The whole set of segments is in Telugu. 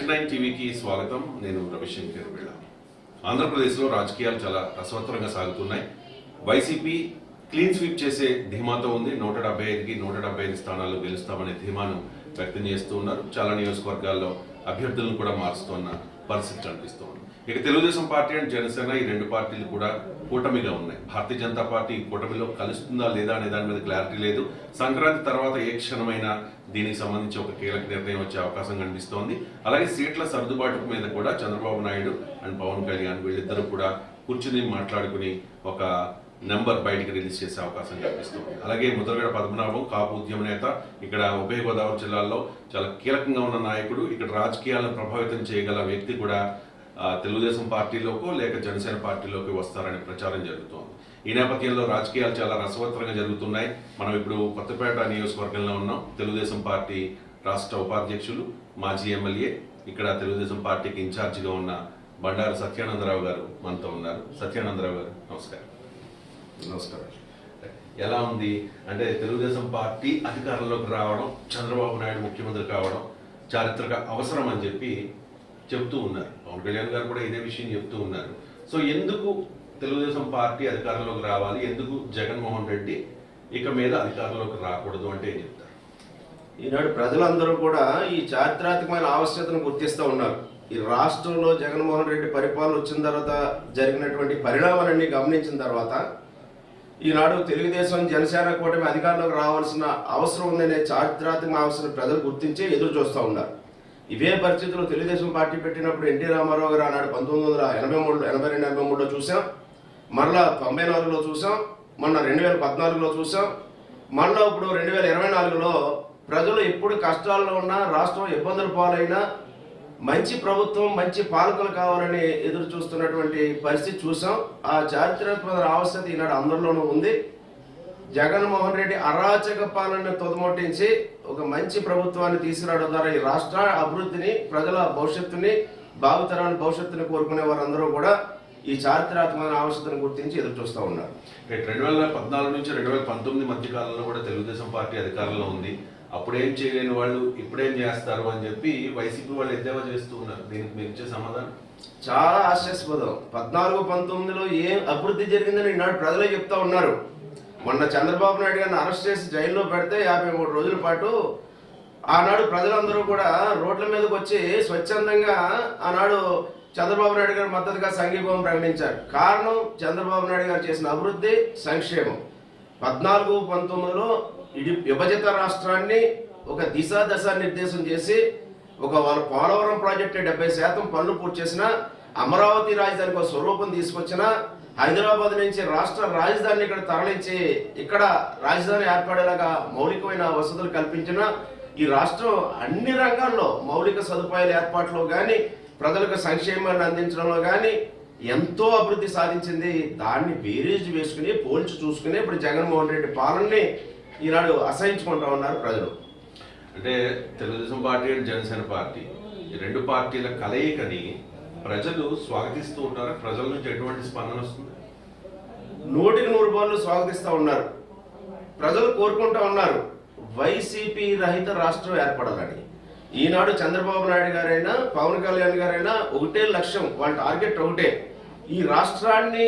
నైన్ టీవీకి స్వాగతం. నేను రవిశంకర్ వేళ. ఆంధ్రప్రదేశ్లో రాజకీయాలు చాలా రసవత్తరంగా సాగుతున్నాయి. వైసీపీ క్లీన్ స్వీప్ చేసే ధీమాతో ఉంది. 175కి 175 స్థానాలు గెలుస్తామనే ధీమాను వ్యక్తం చేస్తూ ఉన్నారు. చాలా నియోజకవర్గాల్లో అభ్యర్థులను కూడా మారుస్తున్న పరిస్థితి కనిపిస్తోంది. ఇక తెలుగుదేశం పార్టీ అండ్ జనసేన ఈ రెండు పార్టీలు కూడా కూటమిగా ఉన్నాయి. భారతీయ జనతా పార్టీ కూటమిలో కలుస్తుందా లేదా అనే దాని మీద క్లారిటీ లేదు. సంక్రాంతి తర్వాత ఏ క్షణమైనా దీనికి సంబంధించి ఒక కీలక నిర్ణయం వచ్చే అవకాశం కనిపిస్తోంది. అలాగే సీట్ల సర్దుబాటు మీద కూడా చంద్రబాబు నాయుడు అండ్ పవన్ కళ్యాణ్ వీళ్ళిద్దరూ కూడా కూర్చుని మాట్లాడుకుని ఒక నెంబర్ బయటికి రిలీజ్ చేసే అవకాశం కనిపిస్తుంది. అలాగే ముద్రగడ పద్మనాభం కాపు ఉద్యమ నేత, ఇక్కడ ఉభయ గోదావరి జిల్లాల్లో చాలా కీలకంగా ఉన్న నాయకుడు, ఇక్కడ రాజకీయాలను ప్రభావితం చేయగల వ్యక్తి కూడా తెలుగుదేశం పార్టీలోకో లేక జనసేన పార్టీలోకి వస్తారనే ప్రచారం జరుగుతోంది. ఈ నేపథ్యంలో రాజకీయాలు చాలా రసవత్తరంగా జరుగుతున్నాయి. మనం ఇప్పుడు కొత్తపేట నియోజకవర్గంలో ఉన్నాం. తెలుగుదేశం పార్టీ రాష్ట్ర ఉపాధ్యక్షులు, మాజీ ఎమ్మెల్యే, ఇక్కడ తెలుగుదేశం పార్టీకి ఇన్ఛార్జిగా ఉన్న బండారు సత్యానందరావు గారు మనతో ఉన్నారు. సత్యానందరావు గారు నమస్కారం. నమస్కారం. ఎలా ఉంది అంటే తెలుగుదేశం పార్టీ అధికారంలోకి రావడం, చంద్రబాబు నాయుడు ముఖ్యమంత్రి కావడం చారిత్రక అవసరం అని చెప్పి చెప్తూ ఉన్నారు. పవన్ కళ్యాణ్ గారు కూడా ఇదే విషయం చెప్తూ ఉన్నారు. సో ఎందుకు తెలుగుదేశం పార్టీ అధికారంలోకి రావాలి, ఎందుకు జగన్మోహన్ రెడ్డి ఇక మీద అధికారంలోకి రాకూడదు అంటే ఏం చెప్తారు? ఈనాడు ప్రజలందరూ కూడా ఈ చారిత్రాత్మకమైన ఆవశ్యకతను గుర్తిస్తూ ఉన్నారు. ఈ రాష్ట్రంలో జగన్మోహన్ రెడ్డి పరిపాలన వచ్చిన తర్వాత జరిగినటువంటి పరిణామాలన్నీ గమనించిన తర్వాత ఈనాడు తెలుగుదేశం జనసేన కూటమి అధికారంలోకి రావాల్సిన అవసరం ఉందనే చారిత్రాత్మక అవసరం ప్రజలు గుర్తించి ఎదురు చూస్తూ ఉన్నారు. ఇవే పరిస్థితులు తెలుగుదేశం పార్టీ పెట్టినప్పుడు ఎన్టీ రామారావు గారు ఆనాడు 1982-83లో చూసాం, మరలా 94లో చూసాం, మొన్న 2014లో చూసాం, మళ్ళీ ఇప్పుడు 2024లో ప్రజలు ఎప్పుడు కష్టాల్లో ఉన్నా, రాష్ట్రం ఇబ్బందులు పాలైనా మంచి ప్రభుత్వం, మంచి పాలకులు కావాలని ఎదురు చూస్తున్నటువంటి పరిస్థితి చూసాం. ఆ చారిత్రాత్మక ఆవశ్యకత ఈనాడు అందరిలోనూ ఉంది. జగన్మోహన్ రెడ్డి అరాచక పాలనను తొదమొట్టించి ఒక మంచి ప్రభుత్వాన్ని తీసుకురావడం ద్వారా ఈ రాష్ట్ర అభివృద్ధిని, ప్రజల భవిష్యత్తుని, భావితరాల భవిష్యత్తుని కోరుకునే వారందరూ కూడా ఈ చారిత్రాత్మక ఆవశ్యకతను గుర్తించి ఎదురు చూస్తూ ఉన్నారు. 2014 నుంచి 2019 మధ్య కాలంలో కూడా తెలుగుదేశం పార్టీ అధికారంలో ఉంది. అప్పుడేం చేయలేని వాళ్ళు ఇప్పుడేం చేస్తారు అని చెప్పి వైసీపీ వాళ్ళు ఎద్దేవా చేస్తూ ఉన్నారు. దీనికి మీరు ఇచ్చే సమాధానం చాలా హాస్యాస్పదం. 14-19లో ఏం అభివృద్ధి జరిగిందని ఈనాడు ప్రజలే చెప్తా ఉన్నారు. మొన్న చంద్రబాబు నాయుడు గారిని అరెస్ట్ చేసి జైల్లో పెడితే 53 రోజుల పాటు ఆనాడు ప్రజలందరూ కూడా రోడ్ల మీదకి వచ్చి స్వచ్ఛందంగా ఆనాడు చంద్రబాబు నాయుడు గారి మద్దతుగా సంఘీభావం ప్రకటించారు. కారణం చంద్రబాబు నాయుడు గారు చేసిన అభివృద్ధి, సంక్షేమం. 14-19లో ఇది విభజిత రాష్ట్రాన్ని ఒక దశ నిర్దేశం చేసి వాళ్ళ పోలవరం ప్రాజెక్టు 70% పనులు పూర్తి చేసిన, అమరావతి రాజధానికి ఒక స్వరూపం తీసుకొచ్చిన, హైదరాబాద్ నుంచి రాష్ట్ర రాజధానిని ఇక్కడ తరలించి ఇక్కడ రాజధాని ఏర్పడేలాగా మౌలికమైన వసతులు కల్పించిన ఈ రాష్ట్రం అన్ని రంగాల్లో మౌలిక సదుపాయాల ఏర్పాట్లో కానీ, ప్రజలకు సంక్షేమాన్ని అందించడంలో కానీ ఎంతో అభివృద్ధి సాధించింది. దాన్ని బేరీజు వేసుకుని పోల్చి చూసుకుని ఇప్పుడు జగన్మోహన్ రెడ్డి పాలనని ఈనాడు అసహించుకుంటా ఉన్నారు ప్రజలు. అంటే Telugu Desam party and Janasena party ఈ రెండు పార్టీల కలయికని ప్రజలు స్వాగతిస్తూ ఉంటారు. ప్రజల నుంచి ఎటువంటి స్పందన వస్తుంది? 100% స్వాగతిస్తూ ఉన్నారు. ప్రజలు కోరుకుంటా ఉన్నారు వైసీపీ రహిత రాష్ట్రం ఏర్పడాలని. ఈనాడు చంద్రబాబు నాయుడు గారైనా, పవన్ కళ్యాణ్ గారైనా ఒకటే లక్ష్యం, వాళ్ళ టార్గెట్ ఒకటే, ఈ రాష్ట్రాన్ని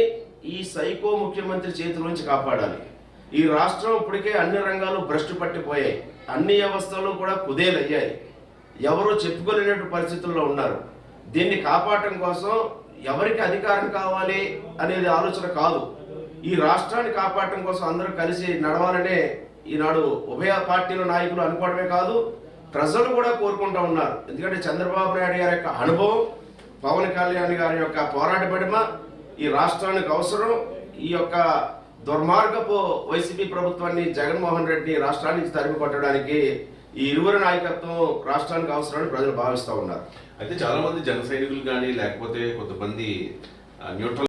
ఈ సైకో ముఖ్యమంత్రి చేతిలోంచి కాపాడాలి. ఈ రాష్ట్రం ఇప్పటికే అన్ని రంగాలు భ్రష్టు పట్టిపోయాయి, అన్ని వ్యవస్థలు కూడా కుదేలయ్యాయి, ఎవరు చెప్పుకోలేనట్టు పరిస్థితుల్లో ఉన్నారు. దీన్ని కాపాడటం కోసం ఎవరికి అధికారం కావాలి అనేది ఆలోచన కాదు, ఈ రాష్ట్రాన్ని కాపాడటం కోసం అందరూ కలిసి నడవాలనే ఈనాడు ఉభయ పార్టీల నాయకులు అనుకోవడమే కాదు, ప్రజలు కూడా కోరుకుంటూ ఉన్నారు. ఎందుకంటే చంద్రబాబు నాయుడు గారి యొక్క అనుభవం, పవన్ కళ్యాణ్ గారి యొక్క పోరాట పడిమ ఈ రాష్ట్రానికి అవసరం. ఈ యొక్క దుర్మార్గపు వైసీపీ ప్రభుత్వాన్ని, జగన్మోహన్ రెడ్డి రాష్ట్రానికి తరిమి కొట్టడానికి ఈ ఇరువురి నాయకత్వం రాష్ట్రానికి అవసరమని ప్రజలు భావిస్తూ ఉన్నారు. అయితే చాలా మంది జన సైనికులు కానీ లేకపోతే కొంతమంది న్యూట్రల్